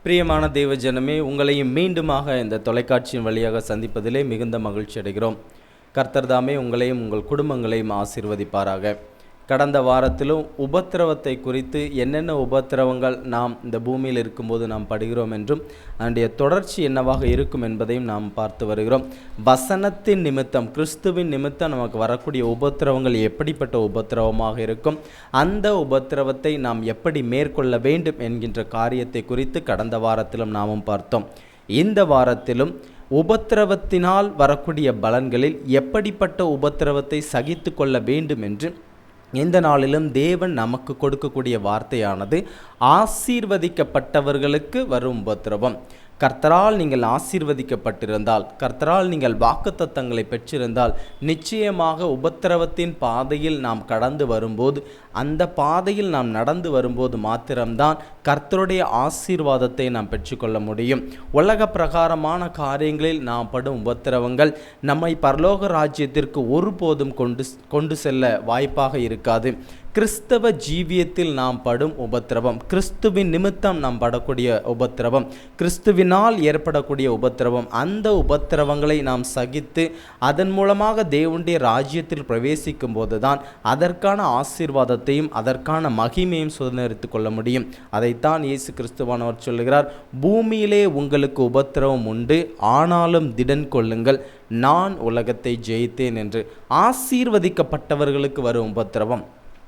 பிரியமான தேவ ஜனமே, உங்களையும் மீண்டுமாக இந்த தொலைக்காட்சியின் வழியாக சந்திப்பதிலே மிகுந்த மகிழ்ச்சி அடைகிறோம். கர்த்தர் தாமே உங்களையும் உங்கள் குடும்பங்களையும் ஆசீர்வதிப்பாராக. கடந்த வாரத்திலும் உபத்திரவத்தை குறித்து என்னென்ன உபத்திரவங்கள் நாம் இந்த பூமியில் இருக்கும்போது நாம் படுகிறோம் என்றும் அதனுடைய தொடர்ச்சி என்னவாக இருக்கும் என்பதையும் நாம் பார்த்து வருகிறோம். வசனத்தின் நிமித்தம், கிறிஸ்துவின் நிமித்தம் நமக்கு வரக்கூடிய உபத்திரவங்கள் எப்படிப்பட்ட உபத்திரவமாக இருக்கும், அந்த உபத்திரவத்தை நாம் எப்படி மேற்கொள்ள வேண்டும் என்கின்ற காரியத்தை குறித்து கடந்த வாரத்திலும் நாமும் பார்த்தோம். இந்த வாரத்திலும் உபத்திரவத்தினால் வரக்கூடிய பலன்களில் எப்படிப்பட்ட உபத்திரவத்தை சகித்து கொள்ள வேண்டும் என்று இந்த நாளிலும் தேவன் நமக்கு கொடுக்கக்கூடிய வார்த்தையானது ஆசீர்வதிக்கப்பட்டவர்களுக்கு வரும் உபத்திரவம். கர்த்தரால் நீங்கள் ஆசீர்வதிக்கப்பட்டிருந்தால், கர்த்தரால் நீங்கள் வாக்குத்தத்தங்களை பெற்றிருந்தால், நிச்சயமாக உபத்திரவத்தின் பாதையில் நாம் கடந்து வரும்போது, அந்த பாதையில் நாம் நடந்து வரும்போது மாத்திரம்தான் கர்த்தருடைய ஆசீர்வாதத்தை நாம் பெற்றுக்கொள்ள முடியும். உலக பிரகாரமான காரியங்களில் நாம் படும் உபத்திரவங்கள் நம்மை பரலோக ராஜ்யத்திற்கு ஒருபோதும் கொண்டு செல்ல வாய்ப்பாக இருக்காது. கிறிஸ்தவ ஜீவியத்தில் நாம் படும் உபத்திரவம், கிறிஸ்துவின் நிமித்தம் நாம் படக்கூடிய உபத்திரவம், கிறிஸ்துவினால் ஏற்படக்கூடிய உபத்திரவம், அந்த உபத்திரவங்களை நாம் சகித்து அதன் மூலமாக தேவனுடைய ராஜ்யத்தில் பிரவேசிக்கும் போதுதான் அதற்கான ஆசீர்வாதத்தையும் அதற்கான மகிமையும் சுதந்திரித்து கொள்ள முடியும். அதைத்தான் இயேசு கிறிஸ்துவானவர் சொல்லுகிறார், பூமியிலே உங்களுக்கு உபத்திரவம் உண்டு, ஆனாலும் திடன் கொள்ளுங்கள், நான் உலகத்தை ஜெயித்தேன் என்று. ஆசீர்வதிக்கப்பட்டவர்களுக்கு வரும் உபத்திரவம்.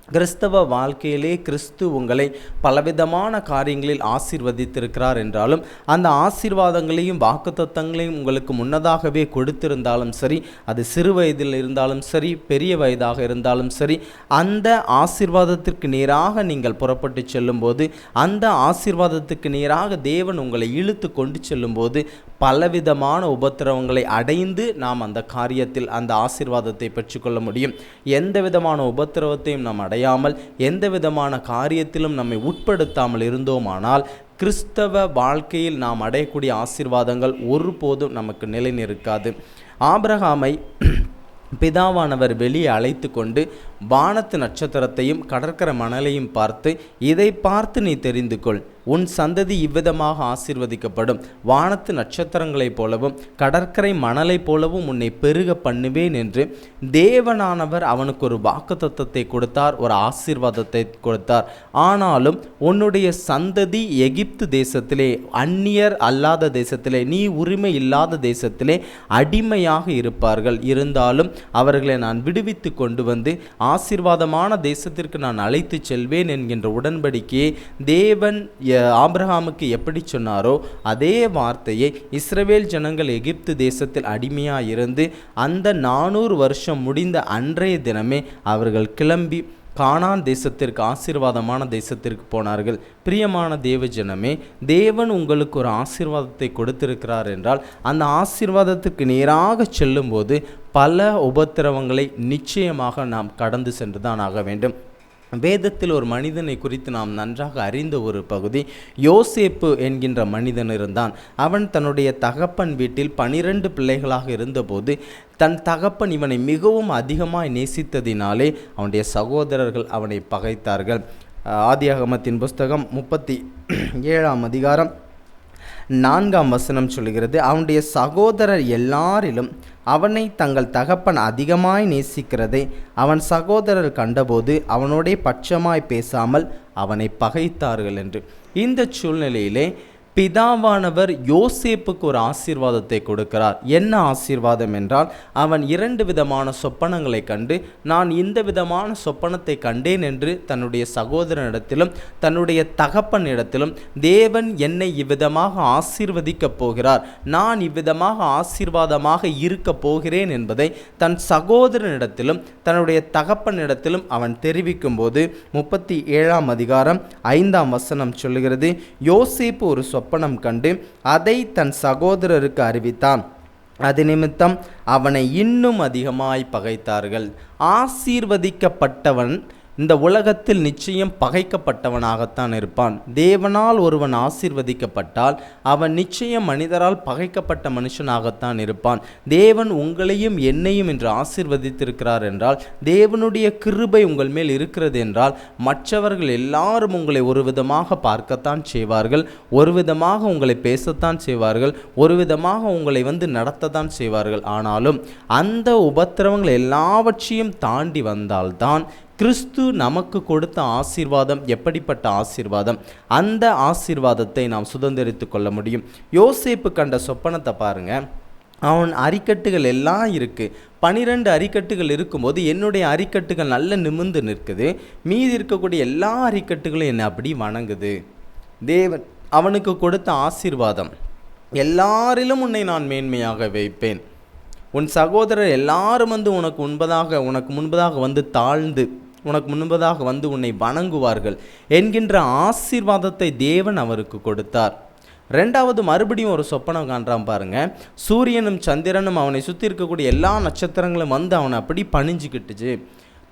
கிறிஸ்தவ வாழ்க்கையிலே கிறிஸ்து உங்களை பலவிதமான காரியங்களில் ஆசீர்வதித்திருக்கிறார் என்றாலும், அந்த ஆசீர்வாதங்களையும் வாக்குத்தத்தங்களையும் உங்களுக்கு முன்னதாகவே கொடுத்திருந்தாலும் சரி, அது சிறு வயதில் இருந்தாலும் சரி, பெரிய வயதாக இருந்தாலும் சரி, அந்த ஆசீர்வாதத்திற்கு நேராக நீங்கள் புறப்பட்டு செல்லும்போது, அந்த ஆசீர்வாதத்துக்கு நேராக தேவன் உங்களை இழுத்து கொண்டு செல்லும்போது பலவிதமான உபத்திரவங்களை அடைந்து நாம் அந்த காரியத்தில் அந்த ஆசீர்வாதத்தை பெற்றுக்கொள்ள முடியும். எந்த விதமான உபத்திரவத்தையும் நாம் அடையாமல், எந்த விதமான காரியத்திலும் நம்மை உட்படுத்தாமல் இருந்தோமானால் கிறிஸ்தவ வாழ்க்கையில் நாம் அடையக்கூடிய ஆசீர்வாதங்கள் ஒருபோதும் நமக்கு நிலைநிற்காது. ஆபிரகாமை பிதாவானவர் வெளியே அழைத்து கொண்டு வானத்து நட்சத்திரத்தையும் கடற்கரை மணலையும் பார்த்து, இதை பார்த்து நீ தெரிந்து கொள், உன் சந்ததி இவ்விதமாக ஆசீர்வதிக்கப்படும், வானத்து நட்சத்திரங்களைப் போலவும் கடற்கரை மணலைப் போலவும் உன்னை பெருக பண்ணுவேன் என்று தேவனானவர் அவனுக்கு ஒரு வாக்குத்தத்தத்தை கொடுத்தார், ஒரு ஆசீர்வாதத்தை கொடுத்தார். ஆனாலும் உன்னுடைய சந்ததி எகிப்து தேசத்திலே, அந்நியர் அல்லாத தேசத்திலே, நீ உரிமை இல்லாத தேசத்திலே அடிமையாக இருப்பார்கள். இருந்தாலும் அவர்களை நான் விடுவித்து கொண்டு வந்து ஆசீர்வாதமான தேசத்திற்கு நான் அழைத்து செல்வேன் என்கின்ற உடன்படிக்கையை தேவன் ஆபிரகாமுக்கு எப்படி சொன்னாரோ அதே வார்த்தையை இஸ்ரவேல் ஜனங்கள் எகிப்து தேசத்தில் அடிமையாக இருந்து அந்த 400 வருஷம் முடிந்த அன்றைய தினமே அவர்கள் கிளம்பி கானான் தேசத்திற்கு, ஆசீர்வாதமான தேசத்திற்கு போனார்கள். பிரியமான தேவ ஜனமே, தேவன் உங்களுக்கு ஒரு ஆசீர்வாதத்தை கொடுத்திருக்கிறார் என்றால் அந்த ஆசீர்வாதத்துக்கு நேராக செல்லும்போது பல உபத்திரவங்களை நிச்சயமாக நாம் கடந்து சென்று தான் ஆக வேண்டும். வேதத்தில் ஒரு மனிதனை குறித்து நாம் நன்றாக அறிந்த ஒரு பகுதி, யோசேப்பு என்கின்ற மனிதன் இருந்தான். அவன் தன்னுடைய தகப்பன் வீட்டில் 12 பிள்ளைகளாக இருந்தபோது தன் தகப்பன் இவனை மிகவும் அதிகமாக நேசித்ததினாலே அவனுடைய சகோதரர்கள் அவனை பகைத்தார்கள். ஆதியாகமத்தின் புஸ்தகம் 37ஆம் அதிகாரம் 4ஆம் வசனம் சொல்கிறது, அவனுடைய சகோதரர் எல்லாரிலும் அவனை தங்கள் தகப்பன் அதிகமாய் நேசிக்கிறதை அவன் சகோதரர் கண்டபோது அவனோடே பட்சமாய் பேசாமல் அவனை பகைத்தார்கள் என்று. இந்த சூழ்நிலையிலே பிதாவானவர் யோசேப்புக்கு ஒரு ஆசீர்வாதத்தை கொடுக்கிறார். என்ன ஆசீர்வாதம் என்றால், அவன் 2 விதமான சொப்பனங்களை கண்டு, நான் இந்த விதமான சொப்பனத்தை கண்டேன் என்று தன்னுடைய சகோதரனிடத்திலும் தன்னுடைய தகப்பனிடத்திலும், தேவன் என்னை இவ்விதமாக ஆசீர்வதிக்கப் போகிறார், நான் இவ்விதமாக ஆசீர்வாதமாக இருக்க போகிறேன் என்பதை தன் சகோதரனிடத்திலும் தன்னுடைய தகப்பனிடத்திலும் அவன் தெரிவிக்கும் போது 37ஆம் அதிகாரம் 5ஆம் வசனம் சொல்லுகிறது, யோசேப்பு ஒரு சொப்பனம் கண்டு அதை தன் சகோதரருக்கு அறிவித்தான், அது நிமித்தம் அவனை இன்னும் அதிகமாய் பகைத்தார்கள். ஆசீர்வதிக்கப்பட்டவன் இந்த உலகத்தில் நிச்சயம் பகைக்கப்பட்டவனாகத்தான் இருப்பான். தேவனால் ஒருவன் ஆசீர்வதிக்கப்பட்டால் அவன் நிச்சயம் மனிதரால் பகைக்கப்பட்ட மனுஷனாகத்தான் இருப்பான். தேவன் உங்களையும் என்னையும் என்று ஆசீர்வதித்திருக்கிறார் என்றால், தேவனுடைய கிருபை உங்கள் மேல் இருக்கிறது என்றால், மற்றவர்கள் எல்லாரும் உங்களை ஒரு விதமாக பார்க்கத்தான் செய்வார்கள், ஒரு விதமாக உங்களை பேசத்தான் செய்வார்கள், ஒரு விதமாக உங்களை நடத்தத்தான் செய்வார்கள். ஆனாலும் அந்த உபத்திரவங்கள் எல்லாவற்றையும் தாண்டி வந்தால்தான் கிறிஸ்து நமக்கு கொடுத்த ஆசீர்வாதம் எப்படிப்பட்ட ஆசீர்வாதம், அந்த ஆசீர்வாதத்தை நாம் சுதந்திரித்து கொள்ள முடியும். யோசேப்பு கண்ட சொப்பனத்தை பாருங்க. அவன் அரிக்கட்டுகள் எல்லாம் இருக்குது. 12 அரிக்கட்டுகள் இருக்கும்போது என்னுடைய அரிக்கட்டுகள் நல்ல நிமிர்ந்து நிற்குது, மீதி இருக்கக்கூடிய எல்லா அரிக்கட்டுகளும் என்னை அப்படி வணங்குது. தேவன் அவனுக்கு கொடுத்த ஆசீர்வாதம், எல்லாரிலும் உன்னை நான் மேன்மையாக வைப்பேன், உன் சகோதரர் எல்லாரும் உனக்கு முன்பதாக தாழ்ந்து உனக்கு முன்பதாக உன்னை வணங்குவார்கள் என்கின்ற ஆசீர்வாதத்தை தேவன் அவருக்கு கொடுத்தார். ரெண்டாவது மறுபடியும் ஒரு சொப்பனம் காண்றான் பாருங்க. சூரியனும் சந்திரனும் அவனை சுற்றி இருக்கக்கூடிய எல்லா நட்சத்திரங்களும் அவனை அப்படி பணிஞ்சுக்கிட்டுச்சு.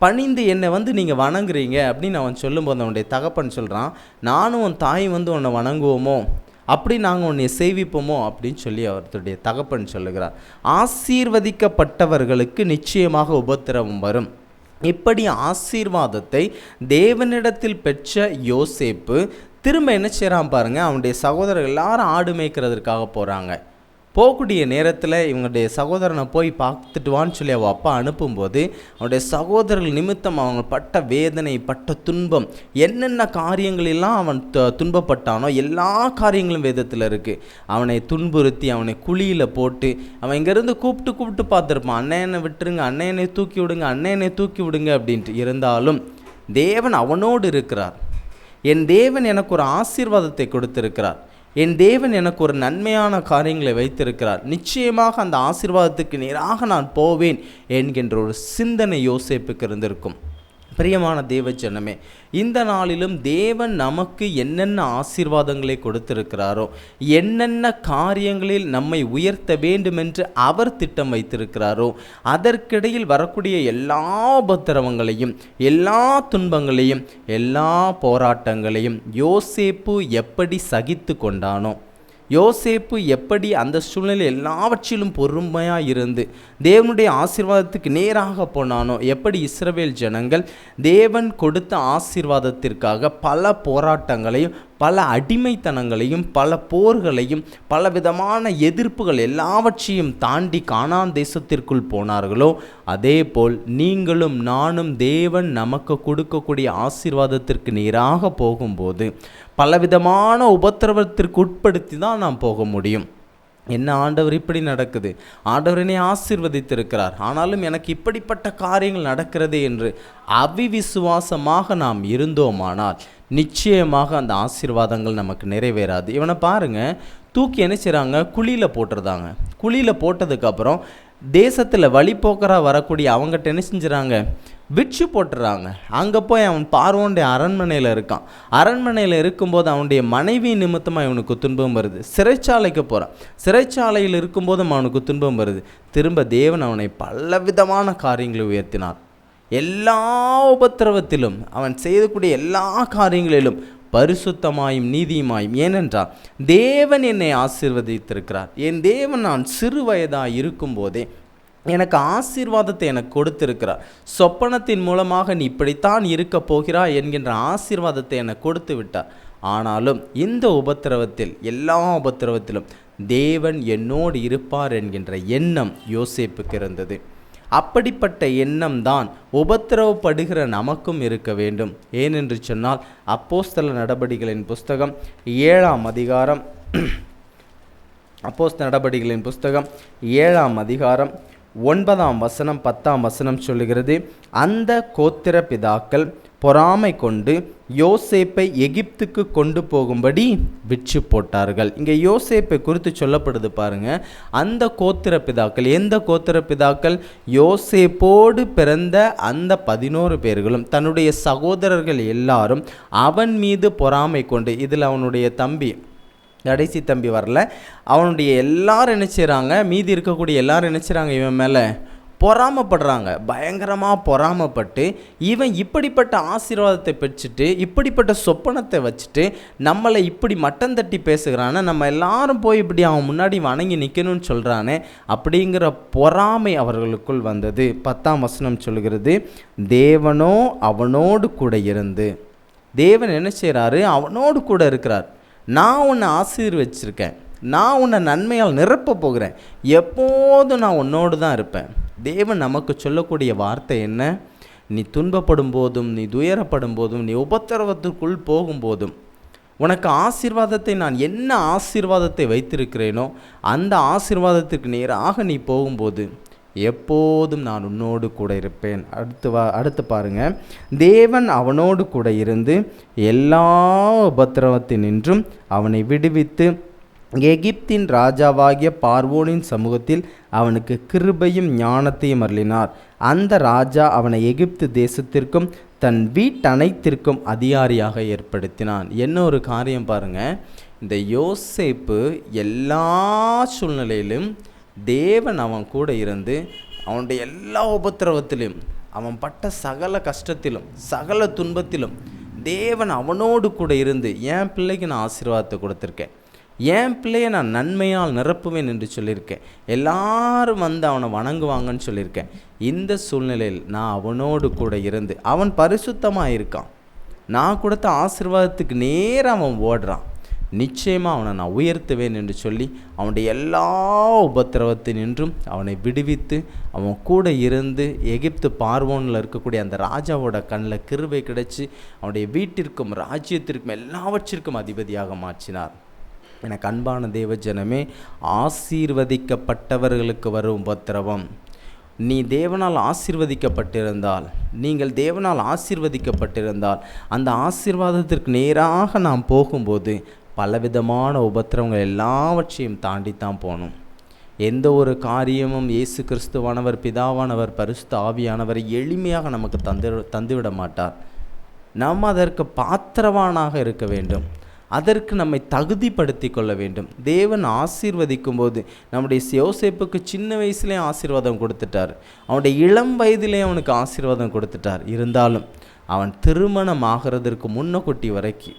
பணிந்து என்னை நீங்கள் வணங்குறீங்க அப்படின்னு அவன் சொல்லும்போது அவனுடைய தகப்பன் சொல்கிறான், நானும் உன் தாய் உன்னை வணங்குவோமோ, அப்படி நாங்கள் உன்னை சேவிப்போமோ அப்படின்னு சொல்லி அவருடைய தகப்பன் சொல்லுகிறார். ஆசீர்வதிக்கப்பட்டவர்களுக்கு நிச்சயமாக உபத்திரவம் வரும். இப்படி ஆசீர்வாதத்தை தேவனிடத்தில் பெற்ற யோசேப்பு திரும்ப என்ன செய்கிறான் பாருங்கள். அவனுடைய சகோதரர்கள் எல்லாரும் ஆடு மேய்க்கிறதுக்காக போகிறாங்க. போகக்கூடிய நேரத்தில் இவங்களுடைய சகோதரனை போய் பார்த்துட்டு வான்னு சொல்லி அவள் அப்பா அனுப்பும்போது, அவனுடைய சகோதரர்கள் நிமித்தம் அவங்க பட்ட வேதனை, பட்ட துன்பம், என்னென்ன காரியங்களெல்லாம் அவன் துன்பப்பட்டானோ எல்லா காரியங்களும் வேதத்தில் இருக்குது. அவனை துன்புறுத்தி அவனை குழியில் போட்டு அவன் இங்கேருந்து கூப்பிட்டு பார்த்துருப்பான், அண்ணனை விட்டுருங்க, அண்ணனை தூக்கி விடுங்க, அண்ணனை தூக்கி விடுங்க அப்படின்ட்டு. இருந்தாலும் தேவன் அவனோடு இருக்கிறார். என் தேவன் எனக்கு ஒரு ஆசீர்வாதத்தை கொடுத்திருக்கிறார், என் தேவன் எனக்கு ஒரு நன்மையான காரியங்களை வைத்திருக்கிறார், நிச்சயமாக அந்த ஆசீர்வாதத்துக்கு நேராக நான் போவேன் என்கின்ற ஒரு சிந்தனை யோசேப்புக்கு இருந்திருக்கும். பிரியமான தேவ ஜனமே, இந்த நாளிலும் தேவன் நமக்கு என்னென்ன ஆசீர்வாதங்களை கொடுத்திருக்கிறாரோ, என்னென்ன காரியங்களில் நம்மை உயர்த்த வேண்டுமென்று அவர் திட்டம் வைத்திருக்கிறாரோ, அதற்கிடையில் வரக்கூடிய எல்லா உபத்திரவங்களையும், எல்லா துன்பங்களையும், எல்லா போராட்டங்களையும் யோசேப்பு எப்படி சகித்து கொண்டானோ, யோசேப்பு எப்படி அந்த சூழ்நிலை எல்லாவற்றிலும் பொறுமையாக இருந்து தேவனுடைய ஆசீர்வாதத்துக்கு நேராக போனானோ, எப்படி இஸ்ரவேல் ஜனங்கள் தேவன் கொடுத்த ஆசீர்வாதத்திற்காக பல போராட்டங்களையும், பல அடிமைத்தனங்களையும், பல போர்களையும், பல விதமான எதிர்ப்புகள் எல்லாவற்றையும் தாண்டி கானான் தேசத்திற்குள் போனார்களோ, அதே போல் நீங்களும் நானும் தேவன் நமக்கு கொடுக்கக்கூடிய ஆசீர்வாதத்திற்கு நேராக போகும்போது பலவிதமான உபத்திரவத்திற்கு உட்படுத்தி தான் நாம் போக முடியும். என்ன ஆண்டவர் இப்படி நடக்குது, ஆண்டவர் என்னை ஆசீர்வதித்திருக்கிறார், ஆனாலும் எனக்கு இப்படிப்பட்ட காரியங்கள் நடக்கிறது என்று அவிவிசுவாசமாக நாம் இருந்தோமானால் நிச்சயமாக அந்த ஆசீர்வாதங்கள் நமக்கு நிறைவேறாது. இவனை பாருங்கள், தூக்கி என்ன செய்கிறாங்க, குழியில் போட்டுருந்தாங்க. குழியில் போட்டதுக்கப்புறம் தேசத்தில் வழிபோக்கராக வரக்கூடிய அவங்ககிட்ட என்ன செஞ்சுறாங்க, விற்று போட்டுறாங்க. அங்கே போய் அவன் பார்வோனுடைய அரண்மனையில் இருக்கான். அரண்மனையில் இருக்கும்போது அவனுடைய மனைவி நிமித்தமாக இவனுக்கு துன்பம் வருது. சிறைச்சாலைக்கு போகிறான். சிறைச்சாலையில் இருக்கும்போதும் அவனுக்கு துன்பம் வருது. திரும்ப தேவன் அவனை பலவிதமான காரியங்களை உயர்த்தினார். எல்லா உபத்திரவத்திலும் அவன் செய்யக்கூடிய எல்லா காரியங்களிலும் பரிசுத்தமாயும் நீதியுமாயும். ஏனென்றால் தேவன் என்னை ஆசீர்வதித்திருக்கிறார். என் தேவன் நான் சிறு வயதாக இருக்கும்போதே எனக்கு ஆசீர்வாதத்தை எனக்கு கொடுத்திருக்கிறார். சொப்பனத்தின் மூலமாக நீ இப்படித்தான் இருக்க போகிறாய் என்கின்ற ஆசீர்வாதத்தை எனக்கு கொடுத்து விட்டார். ஆனாலும் இந்த உபத்திரவத்தில், எல்லா உபத்திரவத்திலும் தேவன் என்னோடு இருப்பார் என்கின்ற எண்ணம் யோசேப்புக்கு இருந்தது. அப்படிப்பட்ட எண்ணம் தான் உபத்திரவப்படுகிற நமக்கும் இருக்க வேண்டும். ஏனென்று சொன்னால் அப்போஸ்தல நடபடிகளின் புஸ்தகம் 7ஆம் அதிகாரம், அப்போஸ்தல நடபடிகளின் புஸ்தகம் 7ஆம் அதிகாரம் 9ஆம் வசனம் 10ஆம் வசனம் சொல்லுகிறது, அந்த கோத்திர பிதாக்கள் பொறாமை கொண்டு யோசேப்பை எகிப்துக்கு கொண்டு போகும்படி விற்று போட்டார்கள். இங்கே யோசேப்பை குறித்து சொல்லப்படுது பாருங்க. அந்த கோத்திர பிதாக்கள், எந்த கோத்திர பிதாக்கள்? யோசேப்போடு பிறந்த அந்த 11 பேர்களும் தன்னுடைய சகோதரர்கள் எல்லாரும் அவன் மீது பொறாமை கொண்டு, இதில் அவனுடைய தம்பி, கடைசி தம்பி வரல, அவனுடைய எல்லாரும் என்ன செய்கிறாங்க, மீதி இருக்கக்கூடிய எல்லாரும் என்ன செய்கிறாங்க, இவன் மேலே பொறாமப்படுறாங்க. பயங்கரமாக பொறாமப்பட்டு இவன் இப்படிப்பட்ட ஆசீர்வாதத்தை பெற்றுட்டு இப்படிப்பட்ட சொப்பனத்தை வச்சுட்டு நம்மளை இப்படி மட்டம் தட்டி பேசுகிறானே, நம்ம எல்லாரும் போய் இப்படி அவன் முன்னாடி வணங்கி நிற்கணும்னு சொல்கிறானே அப்படிங்கிற பொறாமை அவர்களுக்குள் வந்தது. 10ஆம் வசனம் சொல்கிறது, தேவனோ அவனோடு கூட இருந்து. தேவன் என்ன செய்கிறாரு? அவனோடு கூட இருக்கிறார். நான் உன்னை ஆசீர்வச்சிருக்கேன், நான் உன்னை நன்மையால் நிரப்ப போகிறேன், எப்போதும் நான் உன்னோடு தான் இருப்பேன். தேவன் நமக்கு சொல்லக்கூடிய வார்த்தை என்ன? நீ துன்பப்படும் போதும், நீ துயரப்படும் போதும், நீ உபத்திரவத்திற்குள் போகும்போதும் உனக்கு ஆசீர்வாதத்தை, நான் என்ன ஆசீர்வாதத்தை வைத்திருக்கிறேனோ அந்த ஆசீர்வாதத்திற்கு நேராக நீ போகும்போது எப்போதும் நான் உன்னோடு கூட இருப்பேன். அடுத்து பாருங்க, தேவன் அவனோடு கூட இருந்து எல்லா உபத்திரவத்தினின்றும் அவனை விடுவித்து எகிப்தின் ராஜாவாகிய பார்வோனின் சமூகத்தில் அவனுக்கு கிருபையும் ஞானத்தையும் அருளினார். அந்த ராஜா அவனை எகிப்து தேசத்திற்கும் தன் வீட்டனைத்திற்கும் அதிகாரியாக ஏற்படுத்தினான். என்ன ஒரு காரியம் பாருங்க, இந்த யோசேப்பு எல்லா சூழ்நிலையிலும் தேவன் அவன் கூட இருந்து அவனுடைய எல்லா உபத்திரவத்திலும், அவன் பட்ட சகல கஷ்டத்திலும் சகல துன்பத்திலும் தேவன் அவனோடு கூட இருந்து, என் பிள்ளைக்கு நான் ஆசீர்வாதத்தை கொடுத்துருக்கேன், என் பிள்ளையை நான் நன்மையால் நிரப்புவேன் என்று சொல்லியிருக்கேன், எல்லாரும் வந்து அவனை வணங்குவாங்கன்னு சொல்லியிருக்கேன். இந்த சூழ்நிலையில் நான் அவனோடு கூட இருந்து, அவன் பரிசுத்தமாக இருக்கான், நான் கொடுத்த ஆசீர்வாதத்துக்கு நேராக அவன் ஓடுறான், நிச்சயமாக அவனை நான் உயர்த்துவேன் என்று சொல்லி அவனுடைய எல்லா உபத்திரவத்தினின்றும் அவனை விடுவித்து அவன் கூட இருந்து எகிப்து பார்வோனில் இருக்கக்கூடிய அந்த ராஜாவோட கண்ணில் கிருபை கிடைச்சி அவனுடைய வீட்டிற்கும் ராஜ்யத்திற்கும் எல்லாவற்றிற்கும் அதிபதியாக மாற்றினார். எனக்கு அன்பான தேவ ஜனமே, ஆசீர்வதிக்கப்பட்டவர்களுக்கு வரும் உபத்திரவம், நீ தேவனால் ஆசீர்வதிக்கப்பட்டிருந்தால், நீங்கள் தேவனால் ஆசீர்வதிக்கப்பட்டிருந்தால் அந்த ஆசீர்வாதத்திற்கு நேராக நாம் போகும்போது பலவிதமான உபத்திரவங்கள் எல்லாவற்றையும் தாண்டித்தான் போகணும். எந்த ஒரு காரியமும் இயேசு கிறிஸ்துவானவர், பிதாவானவர், பரிசுத்த ஆவியானவர் எளிமையாக நமக்கு தந்துவிட மாட்டார். நாம் அதற்கு பாத்திரவானாக இருக்க வேண்டும், அதற்கு நம்மை தகுதிப்படுத்தி கொள்ள வேண்டும். தேவன் ஆசீர்வதிக்கும் போது நம்முடைய யோசேப்புக்கு சின்ன வயசுலேயே ஆசீர்வாதம் கொடுத்துட்டார், அவனுடைய இளம் வயதிலே அவனுக்கு ஆசீர்வாதம் கொடுத்துட்டார். இருந்தாலும் அவன் திருமணம் ஆகிறதற்கு முன்னக்கூட்டி வரைக்கும்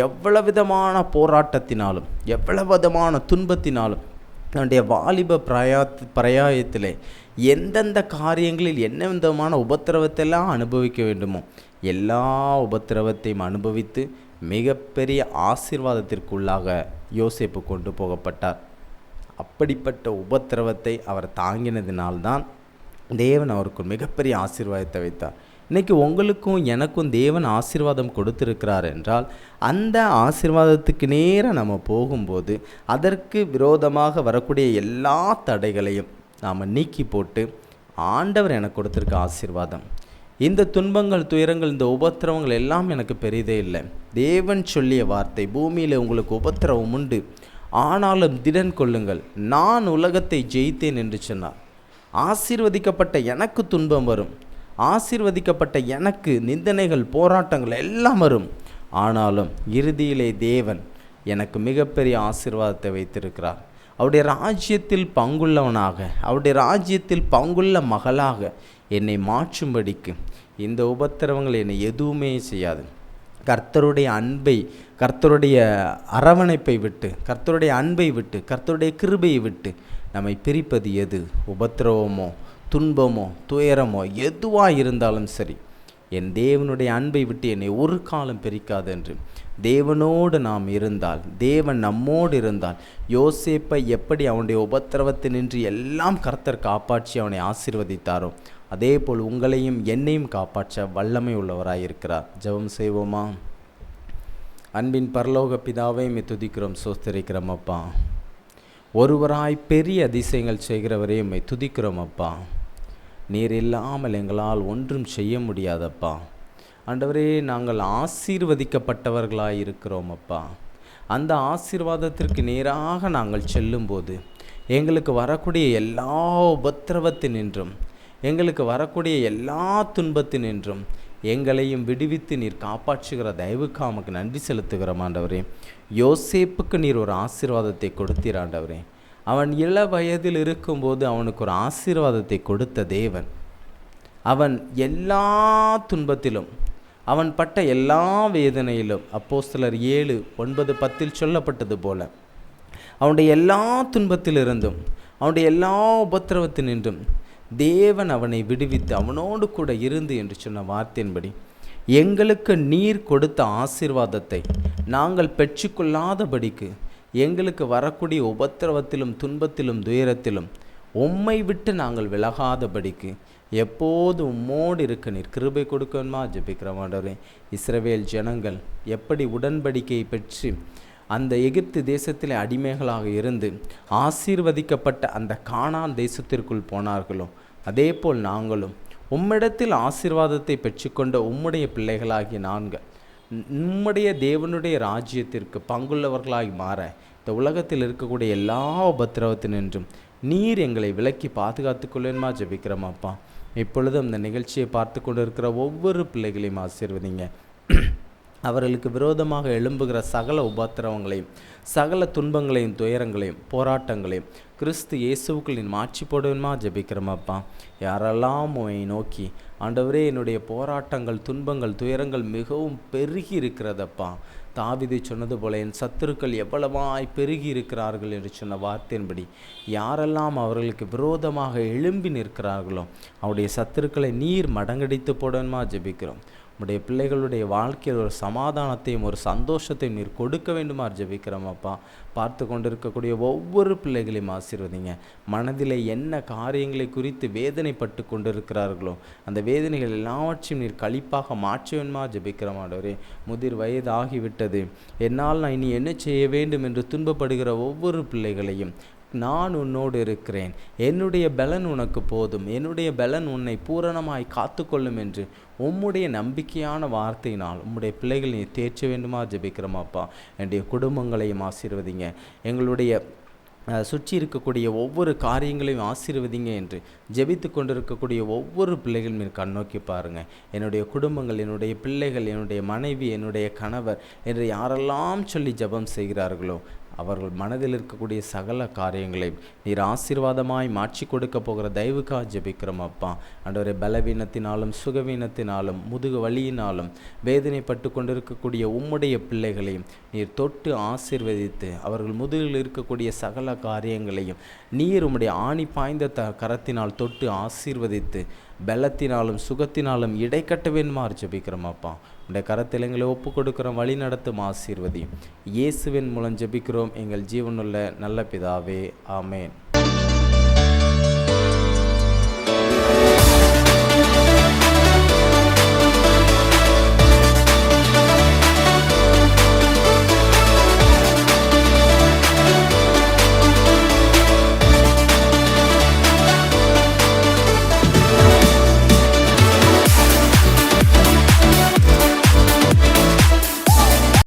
எவ்வளவு விதமான போராட்டத்தினாலும் எவ்வளவு விதமான துன்பத்தினாலும் அவனுடைய வாலிப பிரயாயத்திலே எந்தெந்த காரியங்களில் என்ன விதமான உபத்திரவத்தையெல்லாம் அனுபவிக்க வேண்டுமோ எல்லா உபத்திரவத்தையும் அனுபவித்து மிகப்பெரிய ஆசீர்வாதத்திற்குள்ளாக யோசேப்பு கொண்டு போகப்பட்டார். அப்படிப்பட்ட உபத்திரவத்தை அவர் தாங்கினதினால்தான் தேவன் அவருக்கு மிகப்பெரிய ஆசீர்வாதத்தை வைத்தார். இன்றைக்கி உங்களுக்கும் எனக்கும் தேவன் ஆசீர்வாதம் கொடுத்திருக்கிறார் என்றால் அந்த ஆசீர்வாதத்துக்கு நேராக நம்ம போகும்போது அதற்கு விரோதமாக வரக்கூடிய எல்லா தடைகளையும் நாம் நீக்கி போட்டு, ஆண்டவர் எனக்கு கொடுத்துருக்க ஆசீர்வாதம், இந்த துன்பங்கள், துயரங்கள், இந்த உபத்திரவங்கள் எல்லாம் எனக்கு பெரிதே இல்லை. தேவன் சொல்லிய வார்த்தை, பூமியில் உங்களுக்கு உபத்திரவம் உண்டு, ஆனாலும் திடன் கொள்ளுங்கள், நான் உலகத்தை ஜெயித்தேன் என்று சொன்னார். ஆசீர்வதிக்கப்பட்ட எனக்கு துன்பம் வரும், ஆசீர்வதிக்கப்பட்ட எனக்கு நிந்தனைகள், போராட்டங்கள் எல்லாம் வரும். ஆனாலும் இறுதியிலே தேவன் எனக்கு மிகப்பெரிய ஆசீர்வாதத்தை வைத்திருக்கிறார். அவருடைய ராஜ்யத்தில் பங்குள்ளவனாக, அவருடைய ராஜ்யத்தில் பங்குள்ள மகளாக என்னை மாற்றும்படிக்கு இந்த உபத்திரவங்கள் என்னை எதுவுமே செய்யாது. கர்த்தருடைய அன்பை, கர்த்தருடைய அரவணைப்பை விட்டு, கர்த்தருடைய அன்பை விட்டு, கர்த்தருடைய கிருபையை விட்டு நம்மை பிரிப்பது எது? உபத்திரவமோ, துன்பமோ, துயரமோ எதுவாக இருந்தாலும் சரி, என் தேவனுடைய அன்பை விட்டு என்னை ஒரு காலம் பிரிக்காது என்று தேவனோடு நாம் இருந்தால், தேவன் நம்மோடு இருந்தால், யோசேப்பை எப்படி அவனுடைய உபத்திரவத்தினின்று எல்லாம் கர்த்தர் காப்பாற்றி அவனை ஆசீர்வதித்தாரோ அதே போல் உங்களையும் என்னையும் காப்பாற்ற வல்லமை உள்ளவராய் இருக்கிறார். ஜெபம் செய்வோமா? அன்பின் பரலோக பிதாவை துதிக்கிறோம், சோஸ்தரிக்கிறோம் அப்பா. ஒருவராய் பெரிய அதிசயங்கள் செய்கிறவரே உம்மை துதிக்கிறோம் அப்பா. நீர் இல்லாமல் எங்களால் ஒன்றும் செய்ய முடியாதப்பா. ஆண்டவரே, நாங்கள் ஆசீர்வதிக்கப்பட்டவர்களாய் இருக்கிறோம் அப்பா. அந்த ஆசீர்வாதத்திற்கு நேராக நாங்கள் செல்லும்போது எங்களுக்கு வரக்கூடிய எல்லா உபத்திரவத்தினின்றும், எங்களுக்கு வரக்கூடிய எல்லா துன்பத்தினின்றும் எங்களையும் விடுவித்து நீர் காப்பாற்றுகிற தயவுக்கு நமக்கு நன்றி செலுத்துகிறோம் ஆண்டவரே. யோசேப்புக்கு நீர் ஒரு ஆசீர்வாதத்தை கொடுத்தீர் ஆண்டவரே. அவன் இள வயதில் இருக்கும்போது அவனுக்கு ஒரு ஆசீர்வாதத்தை கொடுத்த தேவன், அவன் எல்லா துன்பத்திலும், அவன் பட்ட எல்லா வேதனையிலும், அப்போஸ்தலர் 7:9-10 சொல்லப்பட்டது போல, அவனுடைய எல்லா துன்பத்திலிருந்தும், அவனுடைய எல்லா உபத்திரவத்தினின்றும் தேவன் அவனை விடுவித்து அவனோடு கூட இருந்து என்று சொன்ன வார்த்தையின்படி எங்களுக்கு நீர் கொடுத்த ஆசீர்வாதத்தை நாங்கள் பெற்றுக்கொள்ளாதபடிக்கு, எங்களுக்கு வரக்கூடிய உபத்திரவத்திலும் துன்பத்திலும் துயரத்திலும் உம்மை விட்டு நாங்கள் விலகாதபடிக்கு எப்போது உம்மோடு இருக்க நீர் கிருபை கொடுக்கணுமா ஜெபிக்கிறோம் ஆண்டவரே. இஸ்ரவேல் ஜனங்கள் எப்படி உடன்படிக்கையை பெற்று அந்த எகிப்து தேசத்திலே அடிமைகளாக இருந்து ஆசீர்வதிக்கப்பட்ட அந்த கானான் தேசத்திற்குள் போனார்களோ, அதே போல் நாங்களும் உம்மிடத்தில் ஆசீர்வாதத்தை பெற்றுக்கொண்ட உம்முடைய பிள்ளைகளாகிய நாங்கள் உம்முடைய தேவனுடைய ராஜ்யத்திற்கு பங்குள்ளவர்களாகி மாற இந்த உலகத்தில் இருக்கக்கூடிய எல்லா உபத்திரவத்தினின்றும் நீர் எங்களை விலக்கி பாதுகாத்து கொள்ளுமா ஜெபிக்கிறோம் அப்பா. இப்பொழுது அந்த நிகழ்ச்சியை பார்த்து கொண்டு இருக்கிற ஒவ்வொரு பிள்ளைகளையும் ஆசீர்வதிங்க. அவர்களுக்கு விரோதமாக எழும்புகிற சகல உபத்திரவங்களையும், சகல துன்பங்களையும், துயரங்களையும், போராட்டங்களையும் கிறிஸ்து இயேசுவுக்குள் மாற்றி போடுவேன்மா ஜெபிக்கிறோமாப்பா. யாரெல்லாம் உம்மை நோக்கி ஆண்டவரே என்னுடைய போராட்டங்கள், துன்பங்கள், துயரங்கள் மிகவும் பெருகி இருக்கிறதப்பா, தாவீது சொன்னது போல என் சத்துருக்கள் எவ்வளவாய் பெருகி இருக்கிறார்கள் என்று சொன்ன வார்த்தையின்படி யாரெல்லாம் அவர்களுக்கு விரோதமாக எழும்பி நிற்கிறார்களோ அவருடைய சத்துருக்களை நீர் மடங்கடித்து போடணுமா ஜெபிக்கிறோம். உடைய பிள்ளைகளுடைய வாழ்க்கையில் ஒரு சமாதானத்தையும் ஒரு சந்தோஷத்தையும் நீர் கொடுக்க வேண்டுமா ஜெபிக்கிறோம் அப்பா. பார்த்து கொண்டிருக்கக்கூடிய ஒவ்வொரு பிள்ளைகளையும் ஆசீர்வதிங்க. மனதில் என்ன காரியங்களை குறித்து வேதனைப்பட்டு கொண்டிருக்கிறார்களோ அந்த வேதனைகள் எல்லாவற்றையும் நீர் களிப்பாக மாற்ற வேண்டுமா ஜெபிக்கிறோம் ஆண்டவரே. முதிர் வயது ஆகிவிட்டது, என்னால் நான் இனி என்ன செய்ய வேண்டும் என்று துன்பப்படுகிற ஒவ்வொரு பிள்ளைகளையும் நான் உன்னோடு இருக்கிறேன், என்னுடைய பலன் உனக்கு போதும், என்னுடைய பலன் உன்னை பூரணமாய் காத்துக்கொள்ளும் என்று உம்முடைய நம்பிக்கையான வார்த்தையினால் உம்முடைய பிள்ளைகள் நீ தேர்ச்ச வேண்டுமா ஜெபிக்கிறோமாப்பா. என்னுடைய குடும்பங்களையும் ஆசீர்வதிங்க. எங்களுடைய சுற்றி இருக்கக்கூடிய ஒவ்வொரு காரியங்களையும் ஆசீர்வதிங்க என்று ஜெபித்து கொண்டிருக்கக்கூடிய ஒவ்வொரு பிள்ளைகள் மீது கண்ணோக்கி பாருங்கள். என்னுடைய குடும்பங்கள், என்னுடைய பிள்ளைகள், என்னுடைய மனைவி, என்னுடைய கணவர் என்று யாரெல்லாம் சொல்லி ஜெபம் செய்கிறார்களோ அவர்கள் மனதில் இருக்கக்கூடிய சகல காரியங்களை நீர் ஆசீர்வாதமாய் மாற்றி கொடுக்க போகிற தயவுக்காக ஜெபிக்கிறோம் அப்பா. ஆண்டவரே, பலவீனத்தினாலும் சுகவீனத்தினாலும் முதுகு வலியினாலும் வேதனைப்பட்டு கொண்டிருக்கக்கூடிய உம்முடைய பிள்ளைகளையும் நீர் தொட்டு ஆசீர்வதித்து அவர்கள் முதுகில் இருக்கக்கூடிய சகல காரியங்களையும் நீர் உம்முடைய ஆணி பாய்ந்த கரத்தினால் தொட்டு ஆசீர்வதித்து பலத்தினாலும் சுகத்தினாலும் இடைக்கட்ட வேண்டுமாறு ஜெபிக்கிறோம் அப்பா. உடைய கரத்தில் எங்களை ஒப்பு கொடுக்கிறோம், வழி நடத்தும் ஆசீர்வதி. இயேசுவின் மூலம் ஜெபிக்கிறோம் எங்கள் ஜீவனுள்ள நல்ல பிதாவே, ஆமேன்.